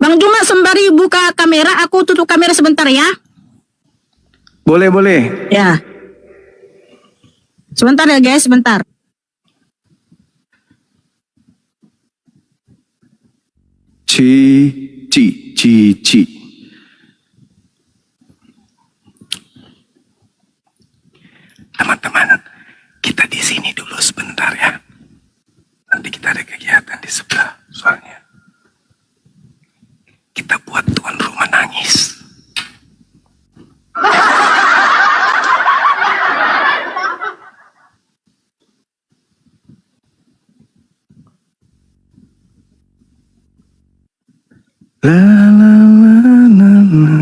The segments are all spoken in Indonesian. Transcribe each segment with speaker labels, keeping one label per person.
Speaker 1: Bang Juma sembari buka kamera, aku tutup kamera sebentar ya.
Speaker 2: Boleh, boleh.
Speaker 1: Ya. Sebentar ya guys, sebentar.
Speaker 2: Ci. Teman-teman, kita di sini dulu sebentar ya. Nanti kita ada kegiatan di sebelah, soalnya. Kita buat tuan rumah nangis. La la la la la.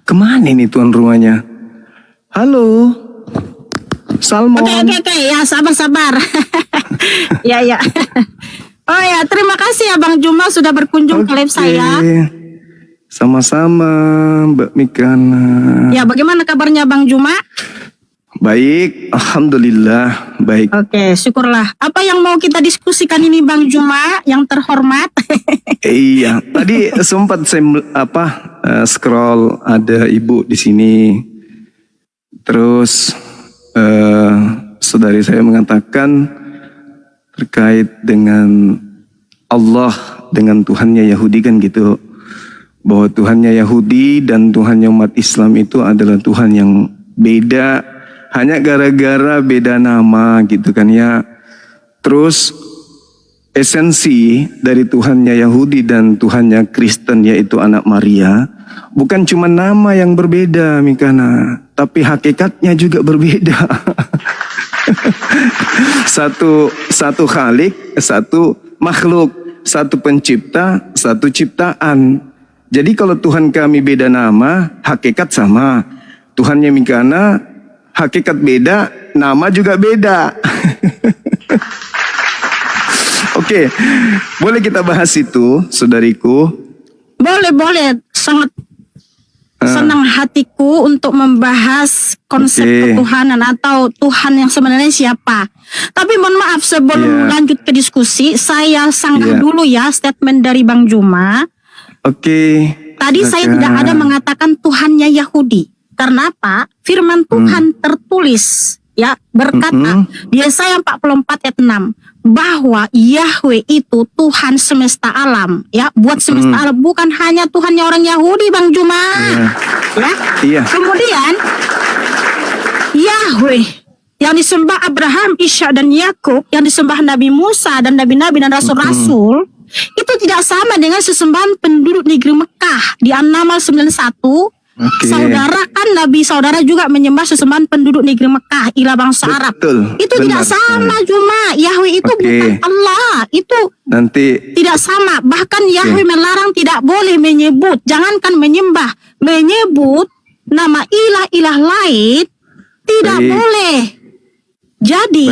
Speaker 2: Kemana ini tuan rumahnya? Halo, Salmon.
Speaker 1: Oke, ya sabar. Ya. Oh ya, terima kasih ya Bang Juma sudah berkunjung ke live saya.
Speaker 2: Sama-sama Mbak Mikana.
Speaker 1: Ya, bagaimana kabarnya Bang Juma?
Speaker 2: Baik, alhamdulillah baik.
Speaker 1: Oke, syukurlah. Apa yang mau kita diskusikan ini Bang Juma yang terhormat?
Speaker 2: Iya, tadi sempat saya scroll ada ibu di sini. Terus saudari saya mengatakan terkait dengan Allah dengan Tuhannya Yahudi kan gitu. Bahwa Tuhannya Yahudi dan Tuhannya umat Islam itu adalah Tuhan yang beda. Hanya gara-gara beda nama gitu kan ya. Terus esensi dari Tuhannya Yahudi dan Tuhannya Kristen yaitu anak Maria bukan cuma nama yang berbeda Mikana, tapi hakikatnya juga berbeda. satu khalik, satu makhluk, satu pencipta, satu ciptaan. Jadi kalau Tuhan kami beda nama, hakikat sama. Tuhannya Mikana hakikat beda, nama juga beda. Oke, boleh kita bahas itu, saudariku?
Speaker 1: Boleh. Sangat senang hatiku untuk membahas konsep ketuhanan atau Tuhan yang sebenarnya siapa. Tapi mohon maaf sebelum lanjut ke diskusi, saya sanggah dulu ya statement dari Bang Juma.
Speaker 2: Oke.
Speaker 1: Tadi saya tidak ada mengatakan Tuhannya Yahudi. Karena apa? Firman Tuhan tertulis ya berkata di Yesaya 44 ayat 6 bahwa Yahweh itu Tuhan semesta alam ya, buat semesta alam, bukan hanya Tuhannya orang Yahudi Bang Juma. Ya. Kemudian Yahweh yang disembah Abraham, Ishak dan Yakub, yang disembah Nabi Musa dan nabi-nabi dan rasul-rasul itu tidak sama dengan sesembahan penduduk negeri Mekah di An-Naml 91. Saudara kan Nabi saudara juga menyembah sesembahan penduduk negeri Mekah, ilah bangsa Arab. Itu tidak sama Juma. Yahweh itu bukan Allah. Itu nanti tidak sama. Bahkan Yahweh melarang tidak boleh menyebut, jangankan menyembah, menyebut nama ilah-ilah lain tidak boleh. Jadi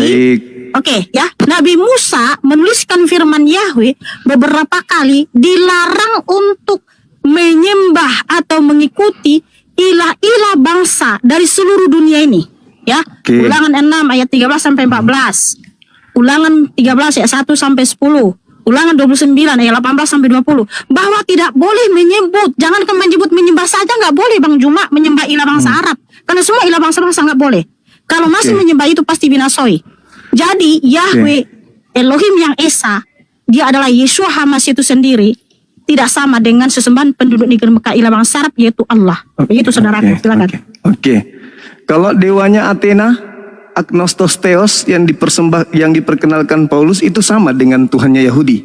Speaker 1: ya, Nabi Musa menuliskan firman Yahweh beberapa kali dilarang untuk menyembah atau mengikuti ilah-ilah bangsa dari seluruh dunia ini ya. Ulangan 6 ayat 13 sampai 14, Ulangan 13 ayat 1 sampai 10, Ulangan 29 ayat 18 sampai 20, bahwa tidak boleh menyebut, jangan menyebut menyembah saja nggak boleh Bang Juma, menyembah ilah bangsa Arab, karena semua ilah bangsa nggak boleh. Kalau masih menyembah itu pasti binasoi. Jadi Yahweh Elohim yang Esa, dia adalah Yeshua HaMashiach itu sendiri, tidak sama dengan sesembahan penduduk negeri Mekah ilah bangsa Arab yaitu Allah. Begitu saudaraku, silakan.
Speaker 2: Kalau dewanya Athena, Agnostos Theos yang diperkenalkan Paulus itu sama dengan Tuhannya Yahudi.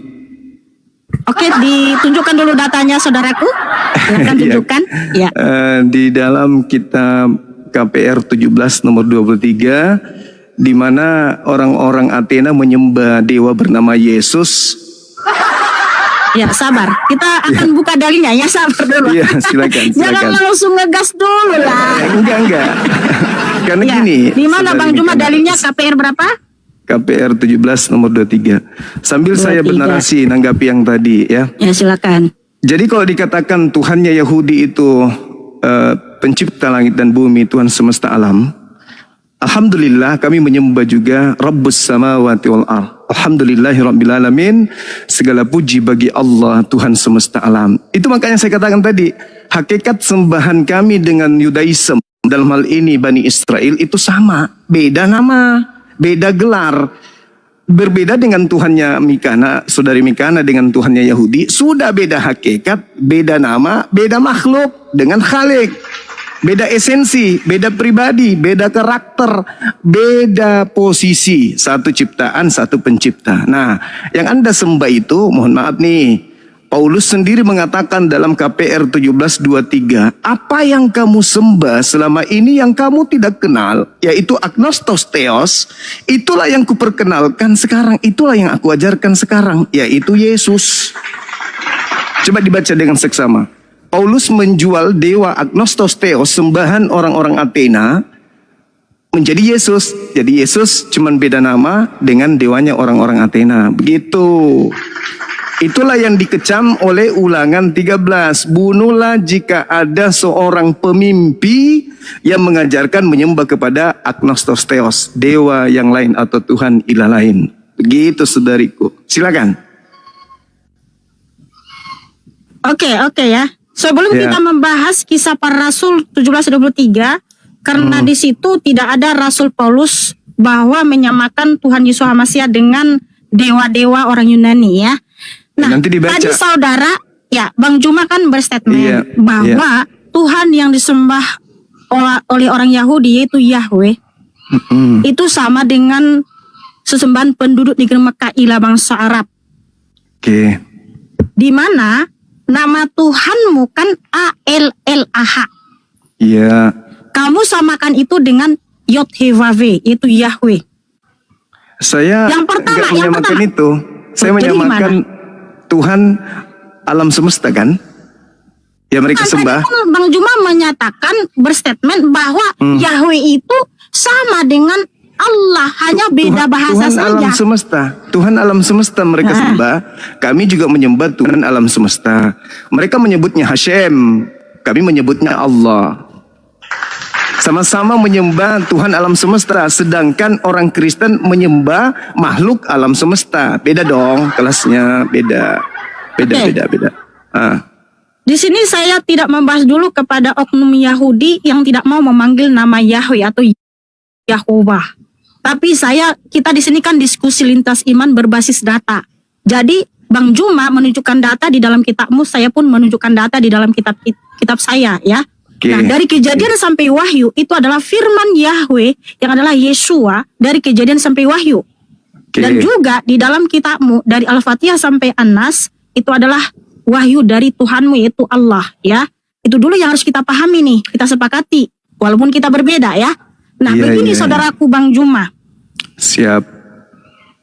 Speaker 1: Ditunjukkan dulu datanya saudaraku. Silakan tunjukkan. Ya.
Speaker 2: Di dalam kitab KPR 17 nomor 23, di mana orang-orang Athena menyembah dewa bernama Yesus.
Speaker 1: Ya, sabar. Kita akan buka dalilnya ya, sabar dulu.
Speaker 2: Iya, silakan.
Speaker 1: Jangan langsung ngegas dulu lah.
Speaker 2: Enggak. Karena gini.
Speaker 1: Di mana Bang Juma dalilnya KPR berapa?
Speaker 2: KPR 17 nomor 23. Sambil saya
Speaker 1: 23.
Speaker 2: bernarasi nanggapi yang tadi ya.
Speaker 1: Ya, silakan.
Speaker 2: Jadi kalau dikatakan Tuhannya Yahudi itu pencipta langit dan bumi, Tuhan semesta alam, alhamdulillah kami menyembah juga Rabbus samawati wal ardh. Alhamdulillahirabbil alamin. Segala puji bagi Allah Tuhan semesta alam. Itu makanya saya katakan tadi, hakikat sembahan kami dengan Yudaism dalam hal ini Bani Israel itu sama, beda nama, beda gelar. Berbeda dengan Tuhannya Mikana, saudari Mikana dengan Tuhannya Yahudi, sudah beda hakikat, beda nama, beda makhluk dengan Khalik. Beda esensi, beda pribadi, beda karakter, beda posisi. Satu ciptaan, satu pencipta. Nah, yang Anda sembah itu, mohon maaf nih, Paulus sendiri mengatakan dalam KPR 17:23, apa yang kamu sembah selama ini yang kamu tidak kenal, yaitu agnostos theos, itulah yang kuperkenalkan sekarang, itulah yang aku ajarkan sekarang, yaitu Yesus. Coba dibaca dengan seksama. Paulus menjual dewa agnostos theos, sembahan orang-orang Athena, menjadi Yesus. Jadi Yesus cuman beda nama dengan dewanya orang-orang Athena. Begitu. Itulah yang dikecam oleh Ulangan 13. Bunuhlah jika ada seorang pemimpi yang mengajarkan menyembah kepada agnostos theos, dewa yang lain atau Tuhan ilah lain. Begitu saudariku. Silakan.
Speaker 1: Oke ya. Sebelum
Speaker 2: Ya.
Speaker 1: kita membahas kisah para rasul 17:23, karena di situ tidak ada Rasul Paulus bahwa menyamakan Tuhan Yesus Hamasiah dengan dewa-dewa orang Yunani ya. Nah,
Speaker 2: Nanti dibaca.
Speaker 1: tadi saudara, ya Bang Juma kan berstatement
Speaker 2: Iya,
Speaker 1: bahwa Tuhan yang disembah oleh orang Yahudi yaitu Yahweh, itu sama dengan sesembahan penduduk negeri Mekah ilah bangsa Arab.
Speaker 2: Oke.
Speaker 1: Di mana nama Tuhanmu kan ALLAH.
Speaker 2: Iya.
Speaker 1: Kamu samakan itu dengan Yod-Heh-Vav-Veh, yaitu Yahweh.
Speaker 2: Saya
Speaker 1: Yang pertama,
Speaker 2: nggak
Speaker 1: yang
Speaker 2: menyamakan
Speaker 1: pertama.
Speaker 2: itu. Saya
Speaker 1: Jadi
Speaker 2: menyamakan Tuhan alam semesta kan? Ya mereka
Speaker 1: Kan tadi
Speaker 2: sembah.
Speaker 1: kan Bang Juma menyatakan berstatement bahwa Yahweh itu sama dengan Allah, hanya beda bahasa
Speaker 2: Tuhan
Speaker 1: saja.
Speaker 2: alam semesta. Tuhan alam semesta mereka sembah. Kami juga menyembah Tuhan alam semesta. Mereka menyebutnya Hashem. Kami menyebutnya Allah. Sama-sama menyembah Tuhan alam semesta. Sedangkan orang Kristen menyembah makhluk alam semesta. Beda dong kelasnya. Beda.
Speaker 1: Oke.
Speaker 2: Beda.
Speaker 1: Di sini saya tidak membahas dulu kepada oknum Yahudi yang tidak mau memanggil nama Yahweh atau Yahovah. Tapi kita di sini kan diskusi lintas iman berbasis data. Jadi Bang Juma menunjukkan data di dalam kitabmu, saya pun menunjukkan data di dalam kitab saya ya.
Speaker 2: Oke.
Speaker 1: Nah, dari Kejadian sampai Wahyu itu adalah firman Yahweh yang adalah Yeshua dari Kejadian sampai Wahyu.
Speaker 2: Oke.
Speaker 1: Dan juga di dalam kitabmu dari Al-Fatihah sampai An-Nas itu adalah wahyu dari Tuhanmu yaitu Allah ya. Itu dulu yang harus kita pahami nih, kita sepakati walaupun kita berbeda ya. Nah,
Speaker 2: Iya,
Speaker 1: begini
Speaker 2: iya.
Speaker 1: saudaraku Bang Juma.
Speaker 2: Siap.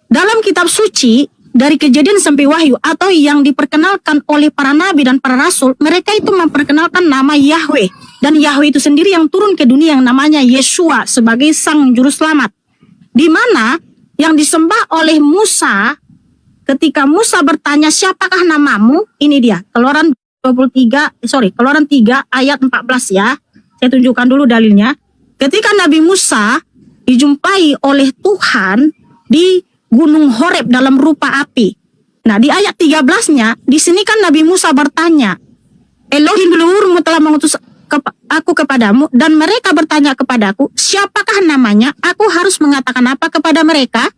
Speaker 1: Dalam kitab suci dari Kejadian sampai Wahyu atau yang diperkenalkan oleh para nabi dan para rasul, mereka itu memperkenalkan nama Yahweh. Dan Yahweh itu sendiri yang turun ke dunia yang namanya Yeshua sebagai sang juru selamat. Di mana yang disembah oleh Musa ketika Musa bertanya siapakah namamu? Ini dia, Keluaran 3 ayat 14 ya. Saya tunjukkan dulu dalilnya. Ketika Nabi Musa dijumpai oleh Tuhan di Gunung Horeb dalam rupa api. Nah, di ayat 13-nya, di sini kan Nabi Musa bertanya, Elohim leluhurmu telah mengutus aku kepadamu, dan mereka bertanya kepadaku, siapakah namanya? Aku harus mengatakan apa kepada mereka?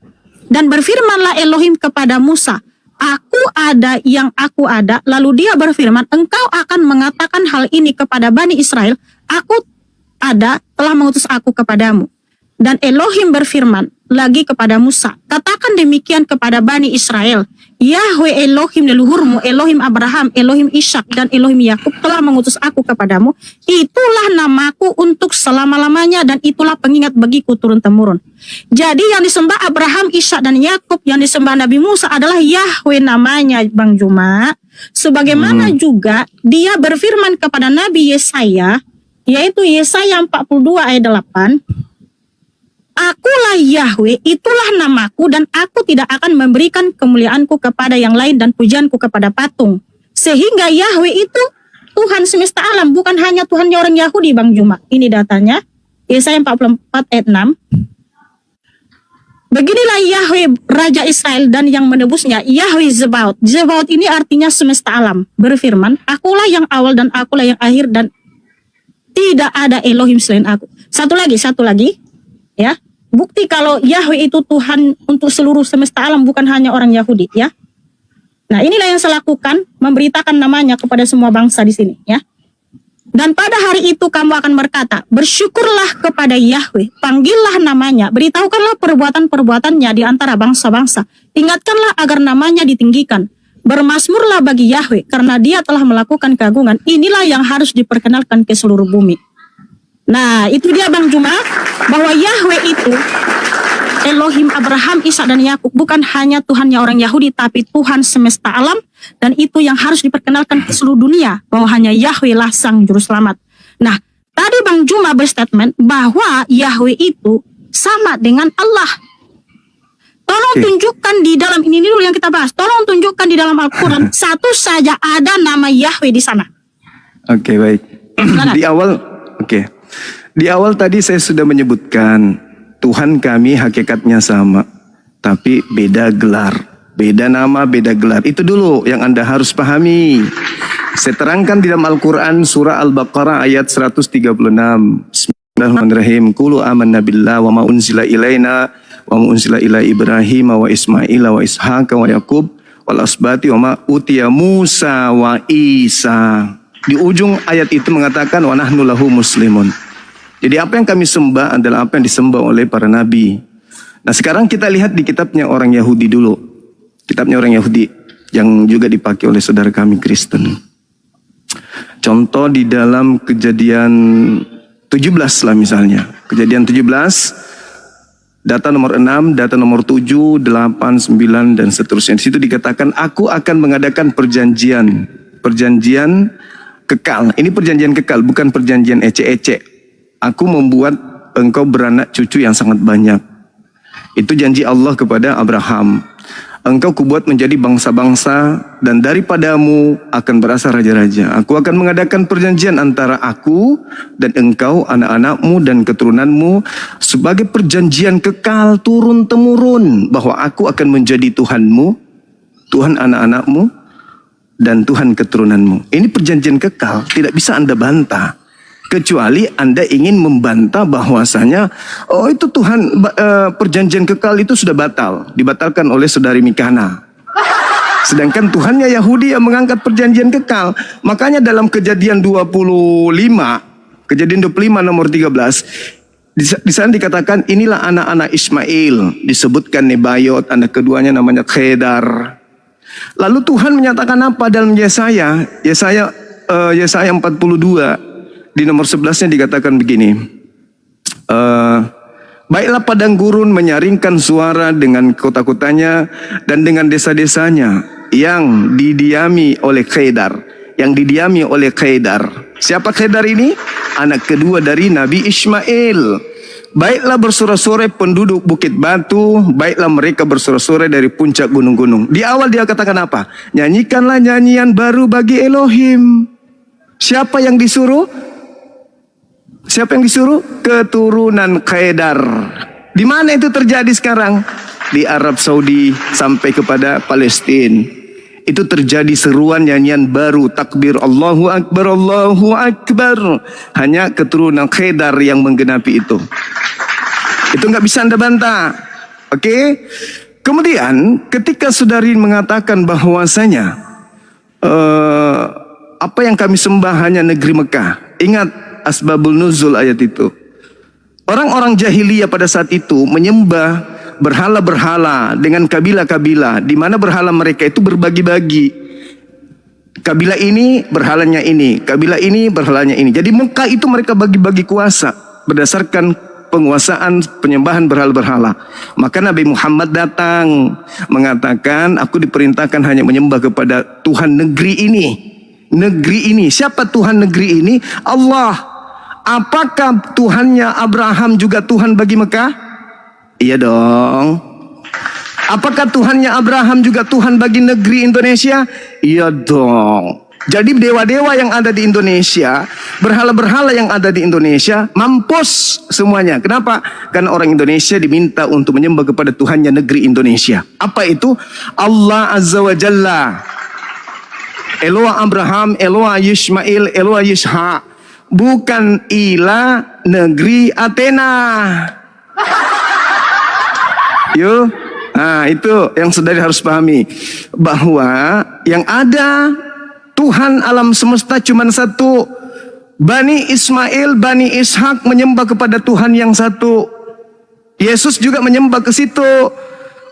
Speaker 1: Dan berfirmanlah Elohim kepada Musa, aku ada yang aku ada. Lalu dia berfirman, engkau akan mengatakan hal ini kepada Bani Israel, aku ada telah mengutus aku kepadamu. Dan Elohim berfirman lagi kepada Musa, katakan demikian kepada Bani Israel, Yahweh Elohim leluhurmu, Elohim Abraham, Elohim Ishak, dan Elohim Yakub telah mengutus aku kepadamu. Itulah namaku untuk selama-lamanya, dan itulah pengingat bagiku turun-temurun. Jadi yang disembah Abraham, Ishak, dan Yakub, yang disembah Nabi Musa adalah Yahweh namanya, Bang Juma. Sebagaimana juga dia berfirman kepada Nabi Yesaya, yaitu Yesaya 42 ayat 8. Akulah Yahweh, itulah namaku, dan aku tidak akan memberikan kemuliaanku kepada yang lain dan pujianku kepada patung. Sehingga Yahweh itu Tuhan semesta alam, bukan hanya Tuhannya orang Yahudi, Bang Juma. Ini datanya, Yesaya 44 ayat 6. Beginilah Yahweh Raja Israel dan yang menebusnya, Yahweh Zebaot. Zebaot ini artinya semesta alam. Berfirman, akulah yang awal dan akulah yang akhir, dan tidak ada Elohim selain aku. Satu lagi, ya. Bukti kalau Yahweh itu Tuhan untuk seluruh semesta alam, bukan hanya orang Yahudi, ya. Nah, inilah yang saya lakukan, memberitakan namanya kepada semua bangsa di sini, ya. Dan pada hari itu kamu akan berkata, bersyukurlah kepada Yahweh, panggillah namanya, beritahukanlah perbuatan-perbuatannya di antara bangsa-bangsa. Ingatkanlah agar namanya ditinggikan. Bermasmurlah bagi Yahweh, karena dia telah melakukan keagungan. Inilah yang harus diperkenalkan ke seluruh bumi. Nah, itu dia Bang Juma, bahwa Yahweh itu Elohim Abraham, Ishak dan Yakub, bukan hanya Tuhannya orang Yahudi, tapi Tuhan semesta alam, dan itu yang harus diperkenalkan ke seluruh dunia, bahwa hanya Yahweh lah sang juru selamat. Nah, tadi Bang Juma berstatement bahwa Yahweh itu sama dengan Allah. Tolong tunjukkan di dalam, ini dulu yang kita bahas, tolong tunjukkan di dalam Al-Quran satu saja ada nama Yahweh di sana.
Speaker 2: Oke, baik. Di awal tadi saya sudah menyebutkan Tuhan kami hakikatnya sama, tapi beda gelar, beda nama, beda gelar. Itu dulu yang Anda harus pahami. Saya terangkan di dalam Al-Quran surah Al-Baqarah ayat 136. Bismillahirrahmanirrahim. Qulu amanna billah wa ma unzila ilaina wa ma unzila ila Ibrahim wa Ismail wa Ishaq wa Yakub wal asbati wa ma utiya Musa wa Isa. Di ujung ayat itu mengatakan wa nahnu lahu muslimun. Jadi apa yang kami sembah adalah apa yang disembah oleh para nabi. Nah, sekarang kita lihat di kitabnya orang Yahudi dulu. Kitabnya orang Yahudi yang juga dipakai oleh saudara kami Kristen. Contoh di dalam Kejadian 17 lah misalnya. Kejadian 17, data nomor 6, data nomor 7, 8, 9, dan seterusnya. Di situ dikatakan, aku akan mengadakan perjanjian kekal. Ini perjanjian kekal, bukan perjanjian ecek-ecek. Aku membuat engkau beranak cucu yang sangat banyak. Itu janji Allah kepada Abraham. Engkau kubuat menjadi bangsa-bangsa dan daripadamu akan berasal raja-raja. Aku akan mengadakan perjanjian antara aku dan engkau, anak-anakmu dan keturunanmu sebagai perjanjian kekal turun-temurun, bahwa aku akan menjadi Tuhanmu, Tuhan anak-anakmu, dan Tuhan keturunanmu. Ini perjanjian kekal, tidak bisa Anda bantah. Kecuali Anda ingin membantah bahwasanya, oh itu Tuhan, perjanjian kekal itu sudah batal, dibatalkan oleh saudari Mikana. Sedangkan Tuhannya Yahudi yang mengangkat perjanjian kekal. Makanya dalam Kejadian 25 nomor 13, di sana dikatakan inilah anak-anak Ismail, disebutkan Nebayot, anak keduanya namanya Kedar. Lalu Tuhan menyatakan apa dalam Yesaya 42 di nomor 11-nya dikatakan begini. Baiklah padang gurun menyaringkan suara dengan kota-kotanya dan dengan desa-desanya yang didiami oleh Kedar. Siapa Kedar ini? Anak kedua dari Nabi Ismail. Baiklah bersorak-sorai penduduk Bukit Batu, baiklah mereka bersorak-sorai dari puncak gunung-gunung. Di awal dia katakan apa? Nyanyikanlah nyanyian baru bagi Elohim. Siapa yang disuruh? Keturunan Kedar. Di mana itu terjadi sekarang? Di Arab Saudi sampai kepada Palestina. Itu terjadi seruan nyanyian baru, takbir Allahu Akbar, Allahu Akbar. Hanya keturunan Kedar yang menggenapi itu. Itu nggak bisa Anda bantah. Oke? Kemudian ketika saudari mengatakan bahwasanya apa yang kami sembah hanya negeri Mekah. Ingat asbabul nuzul ayat itu. Orang-orang jahiliyah pada saat itu menyembah berhala-berhala dengan kabilah-kabilah, di mana berhala mereka itu berbagi-bagi. Kabilah ini berhalanya ini, kabilah ini berhalanya ini. Jadi Mekah itu mereka bagi-bagi kuasa berdasarkan penguasaan penyembahan berhala-berhala. Maka Nabi Muhammad datang mengatakan, aku diperintahkan hanya menyembah kepada Tuhan negeri ini. Negeri ini. Siapa Tuhan negeri ini? Allah. Apakah Tuhannya Abraham juga Tuhan bagi Mekah? Iya dong. Apakah Tuhannya Abraham juga Tuhan bagi negeri Indonesia? Iya dong. Jadi dewa-dewa yang ada di Indonesia, berhala-berhala yang ada di Indonesia, mampus semuanya. Kenapa? Karena orang Indonesia diminta untuk menyembah kepada Tuhannya negeri Indonesia. Apa itu? Allah Azza wa Jalla. Eloa Abraham, Eloa Yismail, Eloa Yishak. Bukan ilah negeri Athena. Yuk. Nah, itu yang saudari harus pahami. Bahwa yang ada Tuhan alam semesta cuma satu. Bani Ismail, Bani Ishak menyembah kepada Tuhan yang satu. Yesus juga menyembah ke situ.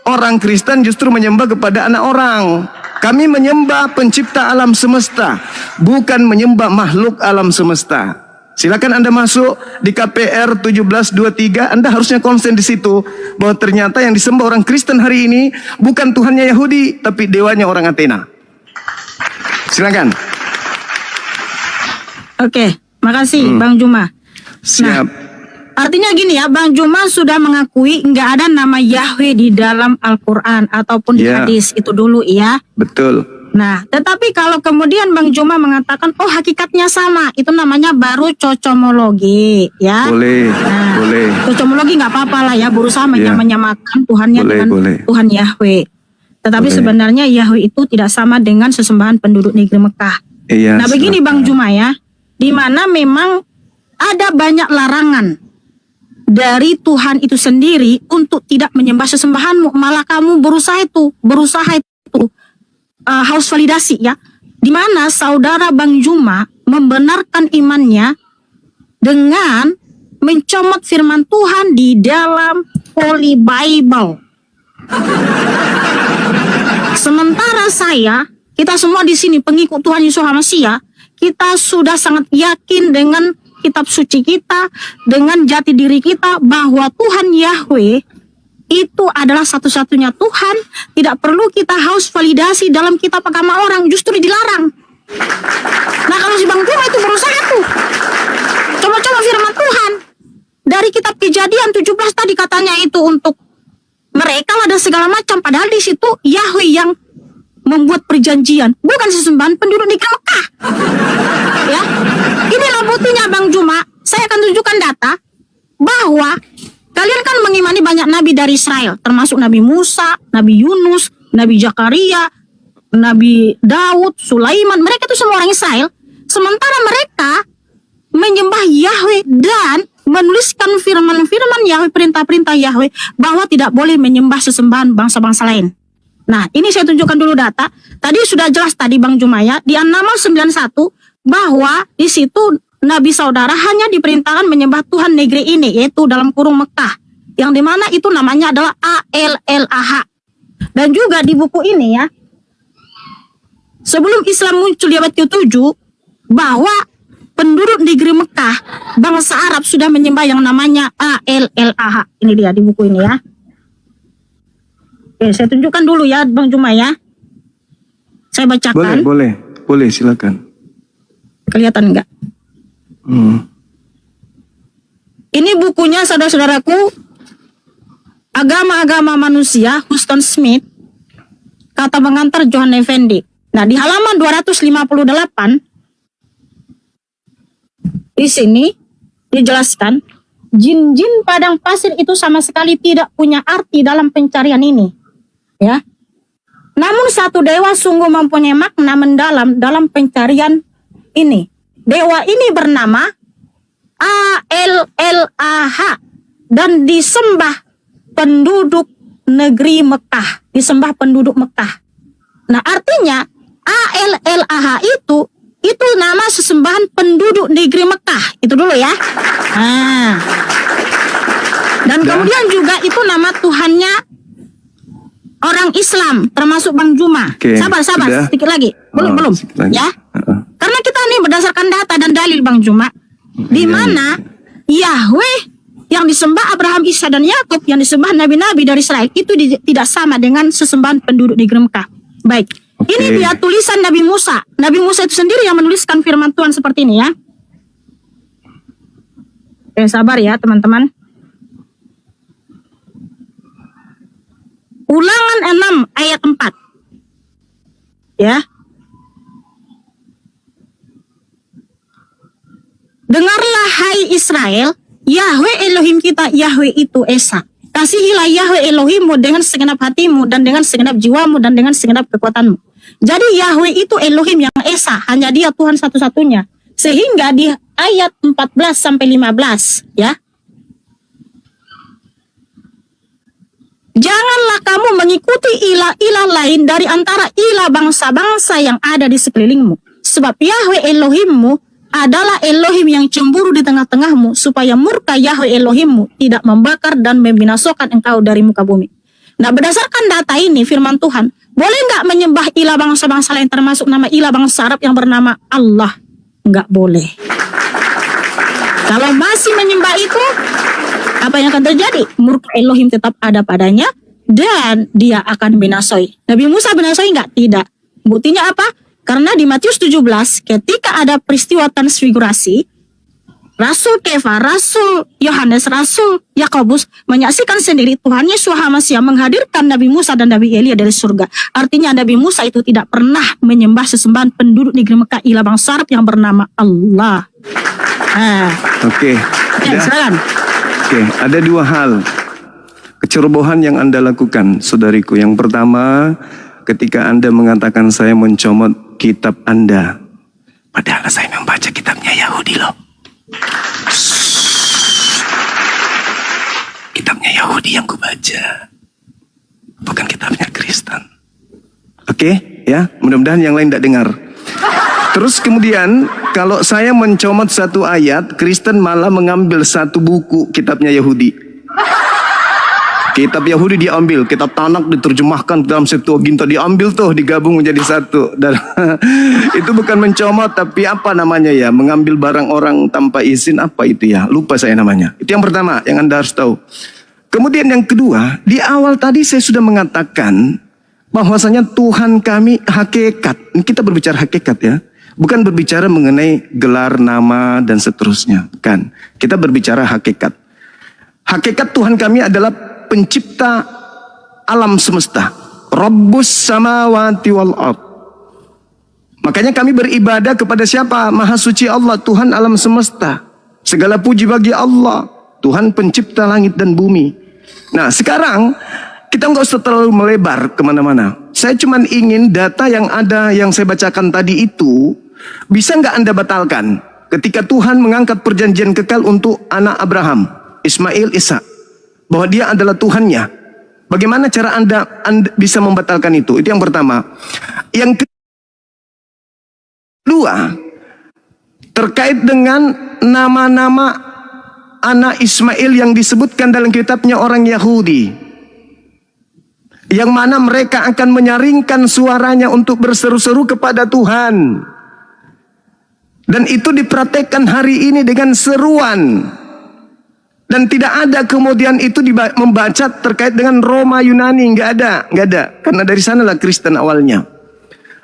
Speaker 2: Orang Kristen justru menyembah kepada anak orang. Kami menyembah pencipta alam semesta, bukan menyembah makhluk alam semesta. Silakan Anda masuk di KPR 1723, Anda harusnya konsen di situ bahwa ternyata yang disembah orang Kristen hari ini bukan Tuhannya Yahudi, tapi dewanya orang Athena. Silakan.
Speaker 1: Oke, makasih Bang Juma.
Speaker 2: Siap.
Speaker 1: Artinya gini ya, Bang Juma sudah mengakui nggak ada nama Yahweh di dalam Al-Quran ataupun di
Speaker 2: Ya.
Speaker 1: hadis itu dulu ya.
Speaker 2: Betul.
Speaker 1: Nah, tetapi kalau kemudian Bang Juma mengatakan, oh hakikatnya sama, itu namanya baru cocomologi ya.
Speaker 2: Boleh,
Speaker 1: Nah,
Speaker 2: boleh.
Speaker 1: cocomologi nggak apa-apa lah ya, berusaha
Speaker 2: Ya.
Speaker 1: menyamakan Tuhannya
Speaker 2: Boleh,
Speaker 1: dengan
Speaker 2: boleh.
Speaker 1: Tuhan Yahweh. Tetapi
Speaker 2: Boleh.
Speaker 1: sebenarnya Yahweh itu tidak sama dengan sesembahan penduduk negeri Mekah.
Speaker 2: Iya.
Speaker 1: Nah begini
Speaker 2: silakan.
Speaker 1: Bang Juma ya, di mana memang ada banyak larangan dari Tuhan itu sendiri untuk tidak menyembah sesembahanmu, malah kamu berusaha itu harus validasi ya, di mana saudara Bang Juma membenarkan imannya dengan mencomot firman Tuhan di dalam Holy Bible. Sementara kita semua di sini pengikut Tuhan Yesus Hamasiah, kita sudah sangat yakin dengan kitab suci kita, dengan jati diri kita bahwa Tuhan Yahweh itu adalah satu-satunya Tuhan. Tidak perlu kita harus validasi dalam kitab agama orang, justru dilarang. Nah kalau si Bang Juma itu berusaha tuh coba-coba firman Tuhan dari kitab Kejadian 17 tadi katanya itu untuk mereka lah dan segala macam, padahal di situ Yahweh yang membuat perjanjian, bukan sesembahan penduduk negeri Mekah. Ya, inilah buktinya Bang Juma. Saya akan tunjukkan data bahwa kalian kan mengimani banyak nabi dari Israel, termasuk Nabi Musa, Nabi Yunus, Nabi Zakaria, Nabi Daud, Sulaiman. Mereka itu semua orang Israel. Sementara mereka menyembah Yahweh dan menuliskan firman-firman Yahweh, perintah-perintah Yahweh, bahwa tidak boleh menyembah sesembahan bangsa-bangsa lain. Nah, ini saya tunjukkan dulu data. Tadi sudah jelas tadi Bang Jumaya di An-Naml 91 bahwa di situ Nabi saudara hanya diperintahkan menyembah Tuhan negeri ini, yaitu dalam kurung Mekah, yang dimana itu namanya adalah ALLAH. Dan juga di buku ini ya, sebelum Islam muncul di abad ke-7, bahwa penduduk negeri Mekah, bangsa Arab sudah menyembah yang namanya ALLAH. Ini dia di buku ini ya. Oke, saya tunjukkan dulu ya Bang Juma ya. Saya bacakan.
Speaker 2: Boleh, silakan.
Speaker 1: Kelihatan enggak? Ini bukunya saudara-saudaraku, Agama-agama Manusia, Huston Smith, kata pengantar Johan Effendi. Nah, di halaman 258 di sini dijelaskan, jin-jin padang pasir itu sama sekali tidak punya arti dalam pencarian ini. Ya. Namun satu dewa sungguh mempunyai makna mendalam dalam pencarian ini. Dewa ini bernama ALLAH dan disembah penduduk negeri Mekah, disembah penduduk Mekah. Nah, artinya ALLAH itu nama sesembahan penduduk negeri Mekah. Itu dulu ya. Nah. Dan kemudian juga itu nama Tuhannya orang Islam, termasuk Bang Juma.
Speaker 2: Oke,
Speaker 1: Sabar,
Speaker 2: sudah.
Speaker 1: sedikit lagi. Belum.
Speaker 2: Sedikit lagi.
Speaker 1: Ya. Karena kita ini berdasarkan data dan dalil Bang Juma, di mana Yahweh yang disembah Abraham, Isa dan Yakub, yang disembah nabi-nabi dari Israel itu tidak sama dengan sesembahan penduduk negeri Mekah. Baik.
Speaker 2: Oke.
Speaker 1: Ini dia tulisan Nabi Musa. Nabi Musa itu sendiri yang menuliskan firman Tuhan seperti ini ya. Oke, sabar ya teman-teman. Ulangan 6 ayat 4. Ya. Dengarlah hai Israel, Yahweh Elohim kita, Yahweh itu Esa. Kasihilah Yahweh Elohimmu dengan segenap hatimu dan dengan segenap jiwamu dan dengan segenap kekuatanmu. Jadi Yahweh itu Elohim yang Esa, hanya Dia Tuhan satu-satunya. Sehingga di ayat 14 sampai 15, ya. Janganlah kamu mengikuti ilah-ilah lain dari antara ilah bangsa-bangsa yang ada di sekelilingmu. Sebab Yahweh Elohimmu adalah Elohim yang cemburu di tengah-tengahmu, supaya murka Yahweh Elohimmu tidak membakar dan membinasakan engkau dari muka bumi. Nah, berdasarkan data ini, firman Tuhan, boleh nggak menyembah ilah bangsa-bangsa lain termasuk nama ilah bangsa Arab yang bernama Allah? Nggak boleh. Kalau masih menyembah itu, apa yang akan terjadi? Murka Elohim tetap ada padanya dan dia akan binasai. Nabi Musa binasai nggak? Tidak. Buktinya apa? Karena di Matius 17, ketika ada peristiwa transfigurasi, Rasul Kefa, Rasul Yohanes, Rasul Yakobus menyaksikan sendiri Tuhan Yesus HaMashiach menghadirkan Nabi Musa dan Nabi Elia dari surga. Artinya Nabi Musa itu tidak pernah menyembah sesembahan penduduk negeri Mekah ilah bangsa Arab yang bernama Allah.
Speaker 2: Oke.
Speaker 1: Ya, silakan.
Speaker 2: Oke, ada dua hal kecerobohan yang Anda lakukan, saudariku. Yang pertama, ketika Anda mengatakan saya mencomot kitab Anda, padahal saya membaca kitabnya Yahudi loh. Kitabnya Yahudi yang kubaca, bukan kitabnya Kristen. Oke, ya, mudah-mudahan yang lain tidak dengar. Terus kemudian, kalau saya mencomot satu ayat, Kristen malah mengambil satu buku kitabnya Yahudi. Kitab Yahudi diambil, kitab Tanak diterjemahkan dalam Septuaginta, diambil tuh, digabung menjadi satu. Dan itu bukan mencomot, tapi apa namanya ya, mengambil barang orang tanpa izin, apa itu ya, lupa saya namanya. Itu yang pertama, yang Anda harus tahu. Kemudian yang kedua, di awal tadi saya sudah mengatakan bahwasanya Tuhan kami hakikat. Kita berbicara hakikat ya, bukan berbicara mengenai gelar, nama, dan seterusnya. Bukan, kita berbicara hakikat. Hakikat Tuhan kami adalah pencipta alam semesta, Rabbus samawati wal ard. Makanya kami beribadah kepada siapa? Maha suci Allah, Tuhan alam semesta. Segala puji bagi Allah, Tuhan pencipta langit dan bumi. Nah, sekarang kita nggak usah terlalu melebar kemana-mana. Saya cuma ingin data yang ada, yang saya bacakan tadi itu, bisa nggak Anda batalkan? Ketika Tuhan mengangkat perjanjian kekal untuk anak Abraham, Ismail, Ishak, bahwa dia adalah Tuhannya. Bagaimana cara Anda bisa membatalkan itu? Itu yang pertama. Yang kedua, terkait dengan nama-nama anak Ismail yang disebutkan dalam kitabnya orang Yahudi, yang mana mereka akan menyaringkan suaranya untuk berseru-seru kepada Tuhan. Dan itu dipraktekkan hari ini dengan seruan. Dan tidak ada kemudian itu membaca terkait dengan Roma Yunani, nggak ada, karena dari sanalah Kristen awalnya.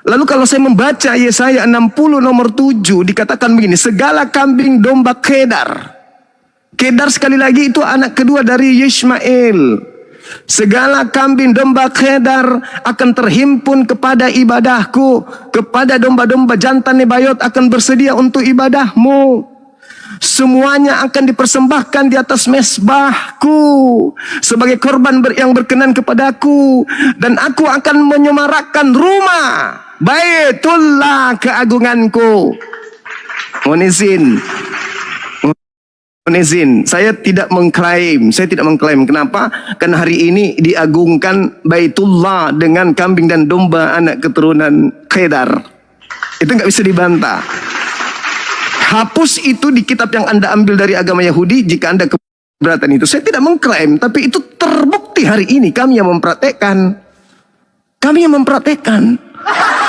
Speaker 2: Lalu kalau saya membaca Yesaya 60 nomor 7 dikatakan begini, segala kambing domba Kedar. Kedar sekali lagi itu anak kedua dari Yishmael. Segala kambing domba Kedar akan terhimpun kepada ibadahku, kepada domba-domba jantan Nebayot akan bersedia untuk ibadahmu. Semuanya akan dipersembahkan di atas mezbahku sebagai korban yang berkenan kepadaku, dan aku akan menyemarakkan rumah Baitullah keagunganku. Mohon izin, saya tidak mengklaim. Kenapa? Karena hari ini diagungkan Baitullah dengan kambing dan domba anak keturunan Kedar. Itu nggak bisa dibantah. Hapus itu di kitab yang Anda ambil dari agama Yahudi jika Anda keberatan itu. Saya tidak mengklaim, tapi itu terbukti hari ini. Kami yang mempraktekkan.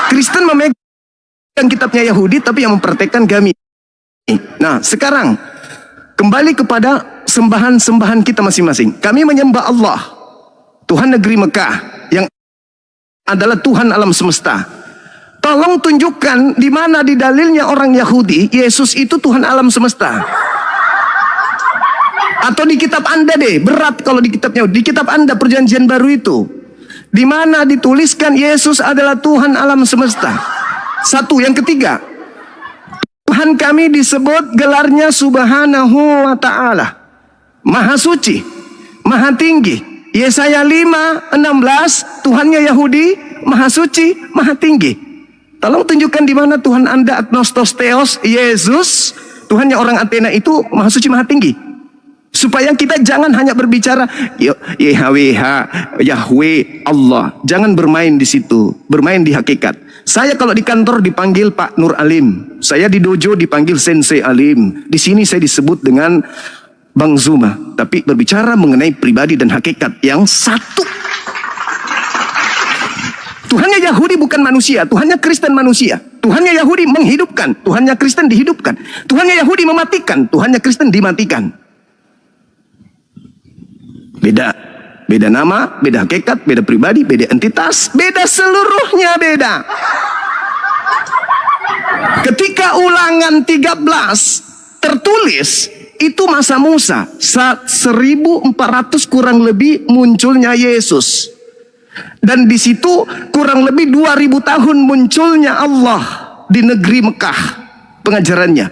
Speaker 2: Kristen memegang kitabnya Yahudi, tapi yang mempraktekkan kami. Nah, sekarang kembali kepada sembahan-sembahan kita masing-masing. Kami menyembah Allah, Tuhan negeri Mekah, yang adalah Tuhan alam semesta. Tolong tunjukkan di mana di dalilnya orang Yahudi Yesus itu Tuhan alam semesta. Atau di kitab Anda deh, berat kalau di kitabnya. Di kitab Anda perjanjian baru itu, di mana dituliskan Yesus adalah Tuhan alam semesta. Satu, yang ketiga, Tuhan kami disebut gelarnya Subhanahu wa ta'ala, Maha Suci, Maha Tinggi. Yesaya 5:16, Tuhannya Yahudi, Maha Suci, Maha Tinggi. Tolong tunjukkan di mana Tuhan Anda agnostos theos, Yesus, Tuhannya orang Athena itu Maha Suci, Maha Tinggi. Supaya kita jangan hanya berbicara YHWH, Yahweh, Allah. Jangan bermain di situ, bermain di hakikat. Saya kalau di kantor dipanggil Pak Nur Alim, saya di dojo dipanggil Sensei Alim. Di sini saya disebut dengan Bang Zuma. Tapi berbicara mengenai pribadi dan hakikat yang satu. Tuhannya Yahudi bukan manusia, Tuhannya Kristen manusia. Tuhannya Yahudi menghidupkan, Tuhannya Kristen dihidupkan. Tuhannya Yahudi mematikan, Tuhannya Kristen dimatikan. Beda nama, beda hakikat, beda pribadi, beda entitas, beda seluruhnya beda. Ketika Ulangan 13 tertulis, itu masa Musa, 1400 kurang lebih munculnya Yesus. Dan di situ kurang lebih 2000 tahun munculnya Allah di negeri Mekah pengajarannya.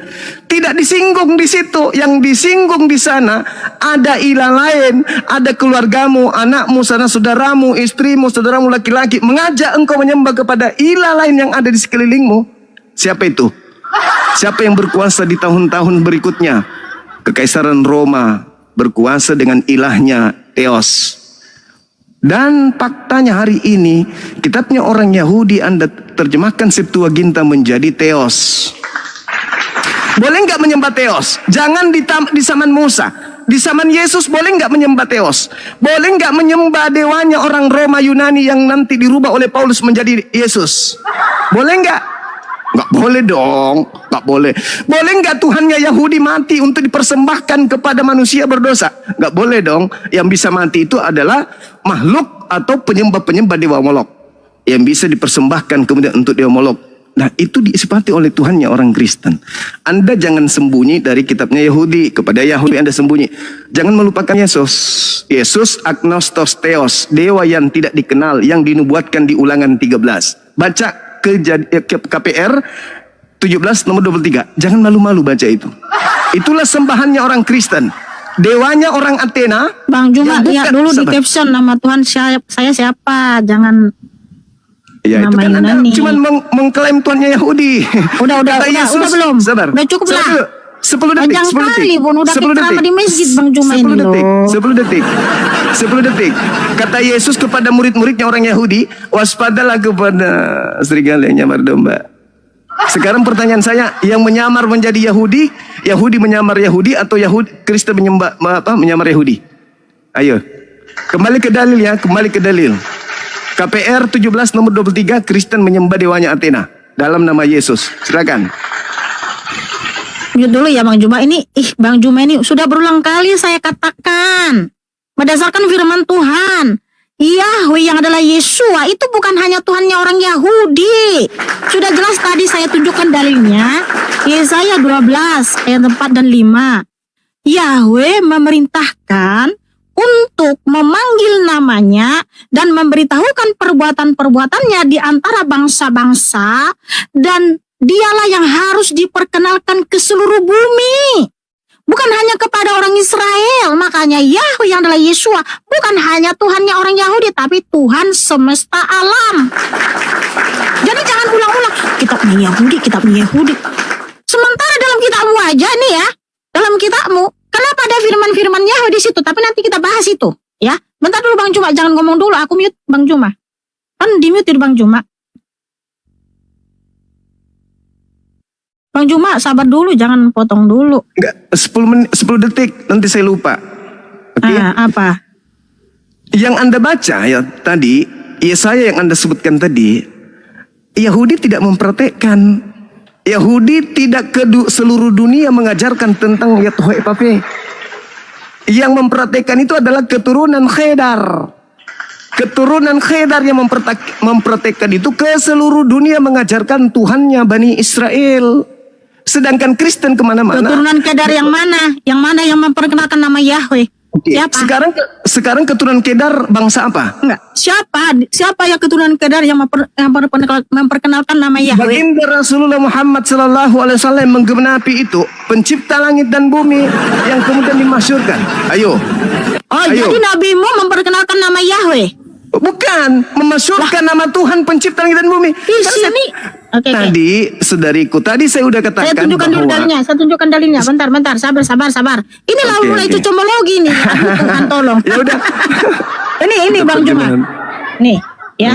Speaker 2: Tidak disinggung di situ, yang disinggung di sana ada ilah lain, ada keluargamu, anakmu, sanak saudaramu, istrimu, saudaramu laki-laki mengajak engkau menyembah kepada ilah lain yang ada di sekelilingmu. Siapa itu? Siapa yang berkuasa di tahun-tahun berikutnya? Kekaisaran Roma berkuasa dengan ilahnya Theos. Dan faktanya hari ini kitabnya orang Yahudi Anda terjemahkan Septuaginta menjadi Theos. Boleh nggak menyembah Theos? Jangan di zaman Musa. Di zaman Yesus boleh nggak menyembah Theos? Boleh nggak menyembah dewanya orang Roma Yunani yang nanti dirubah oleh Paulus menjadi Yesus? Boleh nggak? Nggak boleh dong. Nggak boleh. Boleh nggak Tuhannya Yahudi mati untuk dipersembahkan kepada manusia berdosa? Nggak boleh dong. Yang bisa mati itu adalah makhluk atau penyembah-penyembah dewa Molok yang bisa dipersembahkan kemudian untuk dewa Molok. Nah, itu disifati oleh Tuhannya orang Kristen. Anda jangan sembunyi dari kitabnya Yahudi. Kepada Yahudi Anda sembunyi. Jangan melupakan Yesus. Yesus agnostos theos, dewa yang tidak dikenal, yang dinubuatkan di Ulangan 13. Baca KPR 17 nomor 23. Jangan malu-malu baca itu. Itulah sembahannya orang Kristen. Dewanya orang Athena.
Speaker 1: Bang Juma,
Speaker 2: bukan,
Speaker 1: lihat dulu di
Speaker 2: sabar.
Speaker 1: caption nama Tuhan saya siapa. Jangan
Speaker 2: Ya itu
Speaker 1: nama
Speaker 2: kan Anda
Speaker 1: Yunani.
Speaker 2: cuma mengklaim Tuhannya Yahudi.
Speaker 1: Udah
Speaker 2: Kata Yesus,
Speaker 1: udah belum?
Speaker 2: Sabar.
Speaker 1: Udah cukup lah.
Speaker 2: 10 detik,
Speaker 1: Panjang
Speaker 2: 10 detik.
Speaker 1: kali pun udah
Speaker 2: 10
Speaker 1: kayak ceramah
Speaker 2: detik.
Speaker 1: di masjid Bang Juma ini
Speaker 2: 10 detik,
Speaker 1: loh.
Speaker 2: 10 detik. 10 detik. Kata Yesus kepada murid-muridnya orang Yahudi, waspadalah kepada serigala yang nyamar domba. Sekarang pertanyaan saya, yang menyamar menjadi Yahudi, Yahudi menyamar Yahudi atau Yahudi Kristen menyamar Yahudi? Ayo. Kembali ke dalil ya, kembali ke dalil. KPR 17 nomor 23, Kristen menyembah dewanya Athena dalam nama Yesus. Silakan.
Speaker 1: Mute dulu ya Bang Juma ini. Bang Juma ini sudah berulang kali saya katakan. Berdasarkan firman Tuhan, Yahweh yang adalah Yeshua itu bukan hanya Tuhannya orang Yahudi. Sudah jelas tadi saya tunjukkan dalilnya. Yesaya 12 ayat 4 dan 5. Yahweh memerintahkan untuk memanggil namanya dan memberitahukan perbuatan-perbuatannya di antara bangsa-bangsa, dan dialah yang harus diperkenalkan ke seluruh bumi. Bukan hanya kepada orang Israel. Makanya Yahweh yang adalah Yeshua bukan hanya Tuhannya orang Yahudi, tapi Tuhan semesta alam. Jadi jangan ulang-ulang kitabnya Yahudi. Sementara dalam kitabmu aja nih ya, dalam kitabmu kenapa ada firman-firman Yahudi di situ? Tapi nanti kita bahas itu, ya. Bentar dulu Bang Juma, jangan ngomong dulu. Aku mute Bang Juma. Kan di-mute Bang Juma. Bang Juma, sabar dulu, jangan potong dulu.
Speaker 2: Enggak, 10 detik, nanti saya lupa. Oke.
Speaker 1: Apa?
Speaker 2: Yang Anda baca ya tadi, Yesaya yang Anda sebutkan tadi, Yahudi tidak mempraktekkan. Yahudi tidak ke seluruh dunia mengajarkan tentang Yahweh Pape. Yang mempraktekkan itu adalah keturunan Khedar. Keturunan Khedar yang mempraktekkan itu ke seluruh dunia mengajarkan Tuhannya Bani Israel. Sedangkan Kristen kemana-mana.
Speaker 1: Keturunan Kedar yang mana? Yang mana yang memperkenalkan nama Yahweh?
Speaker 2: Oke.
Speaker 1: Siapa?
Speaker 2: Sekarang keturunan Kedar bangsa apa?
Speaker 1: Enggak. Siapa yang keturunan Kedar yang memperkenalkan nama Yahweh?
Speaker 2: Baginda Rasulullah Muhammad sallallahu alaihi wasallam menggenapi itu, pencipta langit dan bumi yang kemudian dimasyhurkan. Ayo.
Speaker 1: Oh,
Speaker 2: Ayo.
Speaker 1: jadi nabimu memperkenalkan nama Yahweh.
Speaker 2: Bukan, memasyhurkan nama Tuhan pencipta langit dan bumi.
Speaker 1: Di sini. Oke.
Speaker 2: Tadi, saudariku, tadi saya udah
Speaker 1: Saya
Speaker 2: katakan
Speaker 1: tunjukkan dulu dalilnya. Saya tunjukkan dalilnya. Bentar. Sabar. Ini lah
Speaker 2: Oke,
Speaker 1: mulai
Speaker 2: oke.
Speaker 1: cocomologi nih. Aduh, Tuhan tolong.
Speaker 2: Ya udah.
Speaker 1: ini
Speaker 2: Kita
Speaker 1: Bang Juma.
Speaker 2: perjalanan.
Speaker 1: Nih, ya.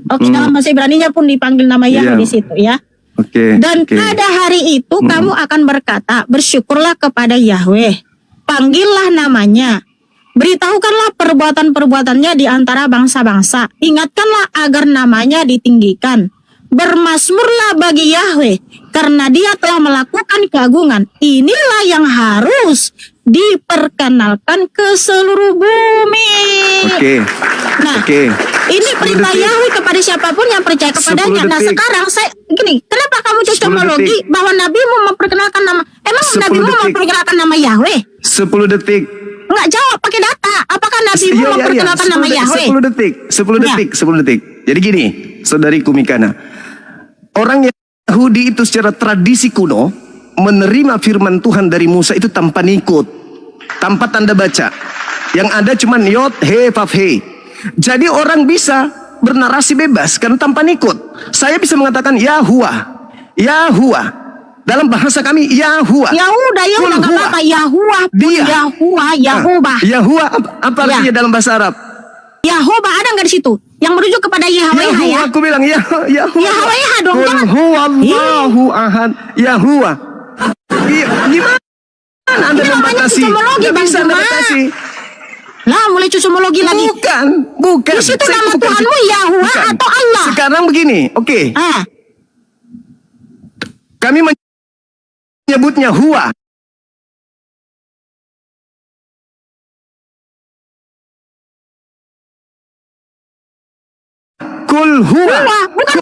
Speaker 1: Oke, dalam bahasa Ibraninya pun dipanggil nama Yahweh
Speaker 2: Iya.
Speaker 1: di situ, ya.
Speaker 2: Oke.
Speaker 1: Dan
Speaker 2: oke.
Speaker 1: pada hari itu kamu akan berkata, bersyukurlah kepada Yahweh. Panggillah namanya. Beritahukanlah perbuatan-perbuatannya di antara bangsa-bangsa. Ingatkanlah agar namanya ditinggikan. Bermasmurlah bagi Yahweh, karena dia telah melakukan keagungan. Inilah yang harus diperkenalkan ke seluruh bumi.
Speaker 2: Oke.
Speaker 1: Nah,
Speaker 2: Oke.
Speaker 1: ini
Speaker 2: 10
Speaker 1: perintah
Speaker 2: detik.
Speaker 1: Yahweh kepada siapapun yang percaya
Speaker 2: 10
Speaker 1: kepadanya. Nah,
Speaker 2: detik.
Speaker 1: sekarang saya gini, kenapa kamu
Speaker 2: 10
Speaker 1: cocomologi
Speaker 2: detik.
Speaker 1: bahwa Nabi mau memperkenalkan nama? Emang
Speaker 2: 10
Speaker 1: Nabi mau
Speaker 2: detik.
Speaker 1: memperkenalkan nama Yahweh?
Speaker 2: 10 detik.
Speaker 1: Enggak, jawab pakai data. Apakah Nabi
Speaker 2: Iya,
Speaker 1: mau
Speaker 2: iya,
Speaker 1: memperkenalkan
Speaker 2: 10
Speaker 1: nama
Speaker 2: detik,
Speaker 1: Yahweh?
Speaker 2: 10 detik. 10
Speaker 1: Ya.
Speaker 2: detik. 10 detik. Jadi gini, saudariku Mikana. Orang Yahudi itu secara tradisi kuno menerima firman Tuhan dari Musa itu tanpa nikut, tanpa tanda baca. Yang ada cuman yod, he, vav, he. Jadi orang bisa bernarasi bebas karena tanpa nikut. Saya bisa mengatakan Yahuwah. Dalam bahasa kami Yahuwah.
Speaker 1: Ya udah
Speaker 2: Kul
Speaker 1: enggak
Speaker 2: huwa.
Speaker 1: apa-apa. Yahuwah pun
Speaker 2: Dia.
Speaker 1: Yahuwah.
Speaker 2: Yahuwah apa
Speaker 1: Ya.
Speaker 2: artinya dalam bahasa Arab?
Speaker 1: Yahuwah ada enggak di situ? Yang merujuk kepada Yahweh ya?
Speaker 2: Yahuwah, aku bilang Yahuwah.
Speaker 1: Yahweh dong,
Speaker 2: Qul
Speaker 1: jangan.
Speaker 2: huwallahu ahad. Yahuwah. Gimana Anda
Speaker 1: Ini namanya
Speaker 2: membatasi?
Speaker 1: cocomologi,
Speaker 2: Nggak
Speaker 1: Bang
Speaker 2: bisa Anda
Speaker 1: Juma.
Speaker 2: batasi.
Speaker 1: Lah, mulai cocomologi lagi.
Speaker 2: Bukan.
Speaker 1: Di situ
Speaker 2: Saya
Speaker 1: nama
Speaker 2: bukan-
Speaker 1: Tuhanmu Yahuwah
Speaker 2: bukan.
Speaker 1: atau Allah?
Speaker 2: Sekarang begini, oke.
Speaker 1: Ah,
Speaker 2: Kami menyebutnya huwa. Kul huwa.
Speaker 1: Wah, bukan.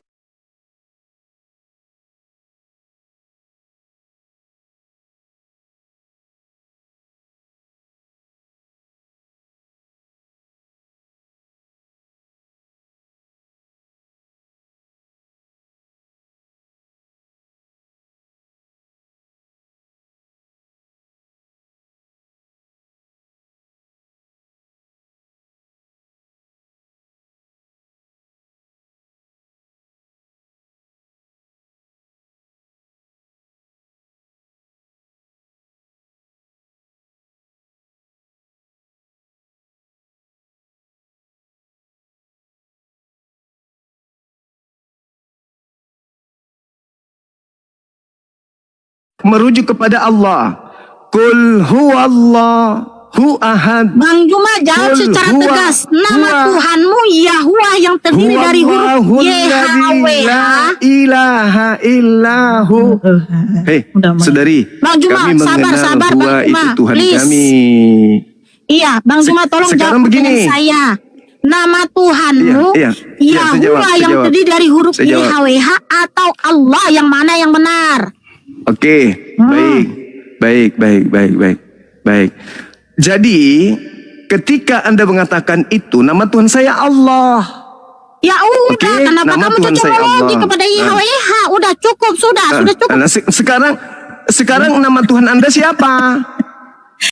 Speaker 2: Merujuk kepada Allah. Kul huwallahu ahad.
Speaker 1: Bang Juma jawab
Speaker 2: Qul
Speaker 1: secara
Speaker 2: huwa-
Speaker 1: tegas. Nama
Speaker 2: huwa-
Speaker 1: Tuhanmu Yahuwah yang terdiri dari huruf
Speaker 2: Huwallahul
Speaker 1: YHWH.
Speaker 2: la ilaha illahu. Hei,
Speaker 1: Udah mulai.
Speaker 2: saudari,
Speaker 1: Bang Juma,
Speaker 2: kami
Speaker 1: sabar,
Speaker 2: mengenal
Speaker 1: sabar,
Speaker 2: Huwa
Speaker 1: Bang Juma,
Speaker 2: itu Tuhan
Speaker 1: please.
Speaker 2: kami.
Speaker 1: Iya, Bang Juma tolong
Speaker 2: sekarang
Speaker 1: jawab
Speaker 2: begini.
Speaker 1: pertanyaan saya. Nama Tuhanmu
Speaker 2: Iya, saya jawab,
Speaker 1: Yahuwah
Speaker 2: saya
Speaker 1: yang
Speaker 2: jawab.
Speaker 1: terdiri dari huruf
Speaker 2: Saya jawab.
Speaker 1: YHWH atau Allah yang mana yang benar?
Speaker 2: Oke, baik. Jadi, ketika Anda mengatakan itu, nama Tuhan saya Allah.
Speaker 1: Ya udah,
Speaker 2: Oke,
Speaker 1: kenapa
Speaker 2: nama
Speaker 1: kamu
Speaker 2: Tuhan saya
Speaker 1: cocomologi
Speaker 2: Allah.
Speaker 1: kepada YHWH? Udah cukup, sudah cukup.
Speaker 2: Nah, sekarang nama Tuhan Anda siapa?